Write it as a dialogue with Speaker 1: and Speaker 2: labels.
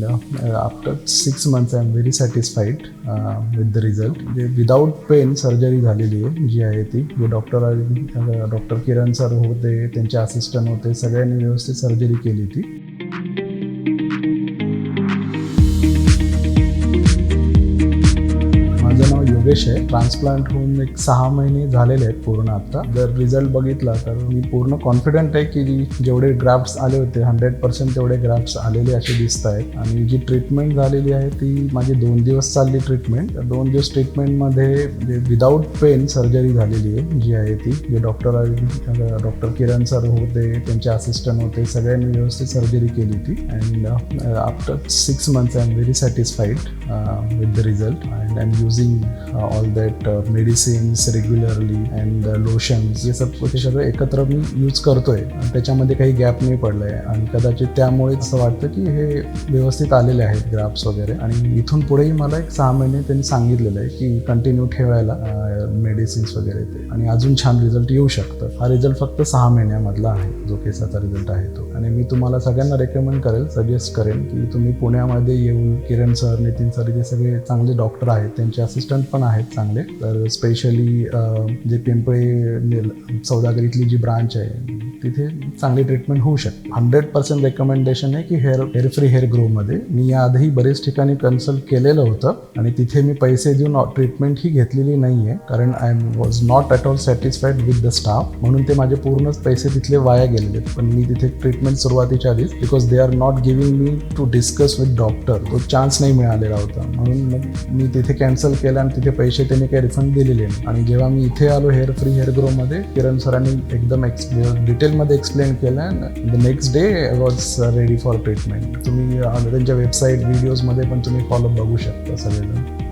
Speaker 1: and after 6 months I am very satisfied with the result. Without pain surgery झालेली आहे जी आहे ती. जे डॉक्टर किरण सर होते, त्यांचे असिस्टंट होते, सगळ्यांनी व्यवस्थित सर्जरी केली ती. माझं नाव योगेश आहे. ट्रान्सप्लांट होऊन 6 महिने झालेले आहेत पूर्ण. आता जर रिझल्ट बघितला तर मी पूर्ण कॉन्फिडंट आहे की जेवढे ग्राफ्ट्स आले होते 100% तेवढे ग्राफ्ट्स आलेले असे दिसत आहेत. आणि जी ट्रीटमेंट झालेली आहे ती माझी 2 दिवस चालली ट्रीटमेंट. 2 दिवस ट्रीटमेंटमध्ये विदाऊट पेन सर्जरी झालेली आहे जी आहे ती. जे डॉक्टर किरण सर होते, त्यांचे असिस्टंट होते, सगळ्यांनी व्यवस्थित सर्जरी केली ती. And after 6 months I am very satisfied with the result, and I am using all that medicines regularly and lotions. हे सगळं एकत्र मी यूज करतोय. त्याच्यामध्ये काही गॅप नाही पडलाय आणि कदाचित त्यामुळे असं वाटतं की हे व्यवस्थित आलेले आहेत ग्राफ्स वगैरे. आणि इथून पुढेही मला 6 महिने त्यांनी सांगितलेलं आहे की कंटिन्यू ठेवायला मेडिसिन्स वगैरे ते, आणि अजून छान रिझल्ट येऊ शकतं. हा रिझल्ट फक्त 6 महिन्यामधला आहे जो केसाचा रिझल्ट आहे तो. आणि मी तुम्हाला सगळ्यांना रेकमेंड करेल, सजेस्ट करेन की तुम्ही पुण्यामध्ये येऊन किरण सर, नितीन सर जे सगळे चांगले डॉक्टर आहेत, त्यांचे असिस्टंट पण आहेत चांगले. तर स्पेशली जे पिंपळे सौदागरीतली जी ब्रांच आहे तिथे चांगली ट्रीटमेंट होऊ शकते. 100% रेकमेंडेशन आहे की हेअरफ्री हेअर ग्रोमध्ये. मी याआधी बरेच ठिकाणी कन्सल्ट केलेलं होतं आणि तिथे मी पैसे देऊन ट्रीटमेंट ही घेतलेली नाही आहे, कारण I was not at all satisfied with the staff. म्हणून ते माझे पूर्णच पैसे तिथले वाया गेलेले. पण मी तिथे ट्रीटमेंट सुरुवातीच्या आधीच, because they are not giving me to discuss with doctor, तो चान्स नाही मिळालेला होता. म्हणून मग मी तिथे कॅन्सल केलं आणि तिथे पैसे त्यांनी काही रिफंड दिलेले नाही. आणि जेव्हा मी इथे आलो हेअरफ्री हेअर ग्रोमध्ये, किरण सरांनी एकदम डिटेलमध्ये एक्सप्लेन केलं. And the next day I was ready for treatment. तुम्ही त्यांच्या वेबसाईट व्हिडिओजमध्ये पण तुम्ही फॉलो बघू शकता सगळेजण.